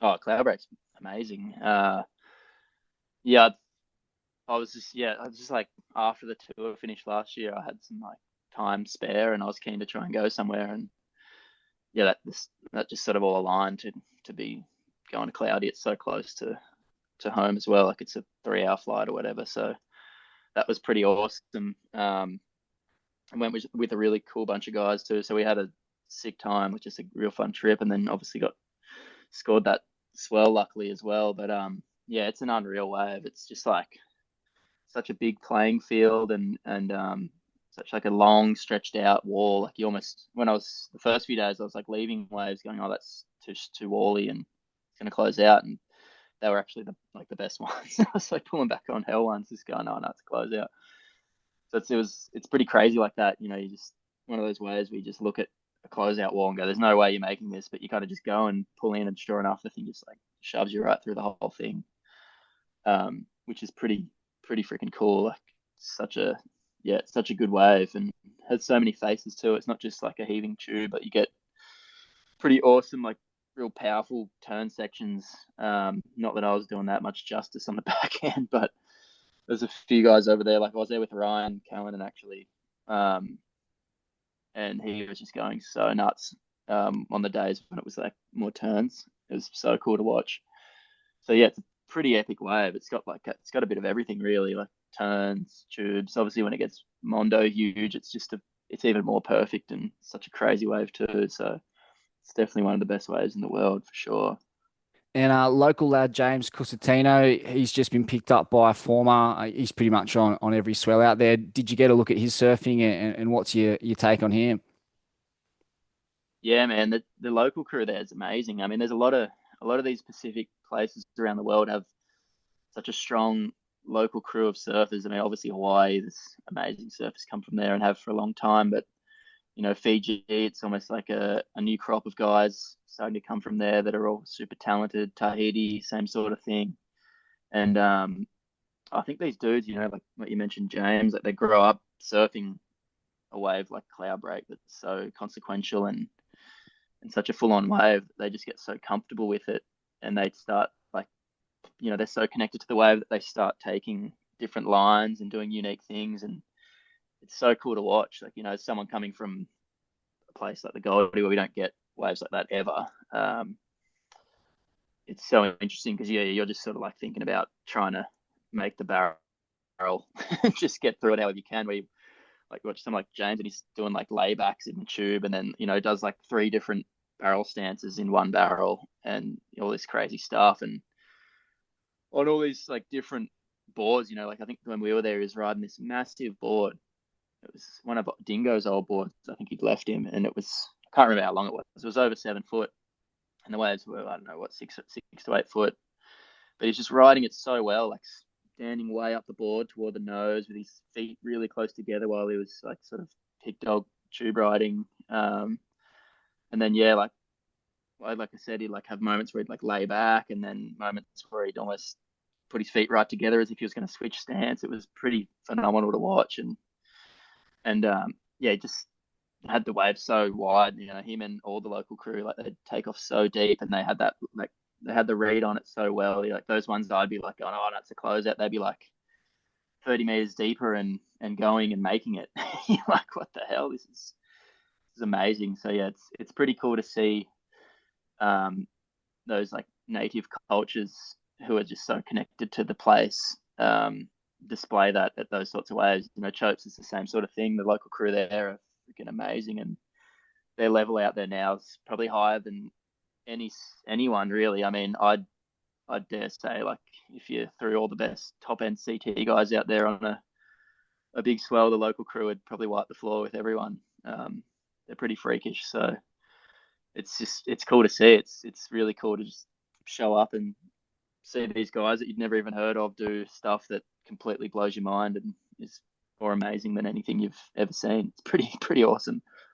Oh, Cloudbreak's amazing. Yeah, I was just like after the tour finished last year, I had some like time spare, and I was keen to try and go somewhere, and yeah, that just sort of all aligned to be going to Cloudy. It's so close to home as well. Like it's a 3 hour flight or whatever. So that was pretty awesome. I went with a really cool bunch of guys too. So we had a sick time, which is a real fun trip, and then obviously got scored that swell luckily as well. But yeah, it's an unreal wave. It's just like such a big playing field and such like a long stretched out wall. Like you almost when I was the first few days, I was like leaving waves, going, "Oh, that's too wally and it's going to close out." And they were actually the best ones. I was like pulling back on hell ones, just going, "Oh no, it's a close out." So it's pretty crazy like that. You know, you just one of those ways where you just look at a closeout wall and go, "There's no way you're making this," but you kind of just go and pull in, and sure enough, the thing just like shoves you right through the whole thing, which is pretty freaking cool. Like such a yeah, it's such a good wave and has so many faces too. It's not just like a heaving tube, but you get pretty awesome like real powerful turn sections. Not that I was doing that much justice on the back end, but there's a few guys over there. Like I was there with Ryan Cohen and actually, um, and he was just going so nuts on the days when it was like more turns. It was so cool to watch. So yeah, it's a pretty epic wave. It's got a bit of everything really, like turns, tubes. Obviously, when it gets Mondo huge, it's even more perfect and such a crazy wave too. So it's definitely one of the best waves in the world for sure. And local lad James Cusatino, he's just been picked up by a former. He's pretty much on every swell out there. Did you get a look at his surfing and what's your take on him? Yeah, man, the local crew there is amazing. I mean, there's a lot of these Pacific places around the world have such a strong local crew of surfers. I mean, obviously Hawaii, there's amazing surfers come from there and have for a long time, but Fiji, it's almost like a new crop of guys starting to come from there that are all super talented. Tahiti, same sort of thing. And I think these dudes, like what you mentioned, James, like they grow up surfing a wave like Cloudbreak that's so consequential and such a full on wave. They just get so comfortable with it and they start like, they're so connected to the wave that they start taking different lines and doing unique things. And it's so cool to watch. Like, someone coming from a place like the Goldie where we don't get waves like that ever. It's so interesting because yeah, you're just sort of like thinking about trying to make the barrel just get through it however you can. Where you like watch someone like James and he's doing like laybacks in the tube and then does like three different barrel stances in one barrel and all this crazy stuff and on all these like different boards. Like I think when we were there, he was riding this massive board. It was one of Dingo's old boards. I think he'd left him, and it was I can't remember how long it was. It was over 7 foot, and the waves were I don't know what 6 to 8 foot. But he's just riding it so well, like standing way up the board toward the nose with his feet really close together while he was like sort of pig dog tube riding. And then yeah, like I said, he'd like have moments where he'd like lay back, and then moments where he'd almost put his feet right together as if he was going to switch stance. It was pretty phenomenal to watch, and yeah, just had the wave so wide. Him and all the local crew like they'd take off so deep, and they had that like they had the read on it so well. Like those ones I'd be like, oh no, that's a closeout. They'd be like 30 meters deeper and going and making it. You're like, what the hell? This is amazing. So yeah, it's pretty cool to see um, those like native cultures who are just so connected to the place display that at those sorts of ways. Chopes is the same sort of thing. The local crew there are freaking amazing, and their level out there now is probably higher than anyone really. I mean, I'd dare say like if you threw all the best top end CT guys out there on a big swell, the local crew would probably wipe the floor with everyone. They're pretty freakish, so it's cool to see. It's really cool to just show up and see these guys that you'd never even heard of do stuff that completely blows your mind and is more amazing than anything you've ever seen. It's pretty awesome.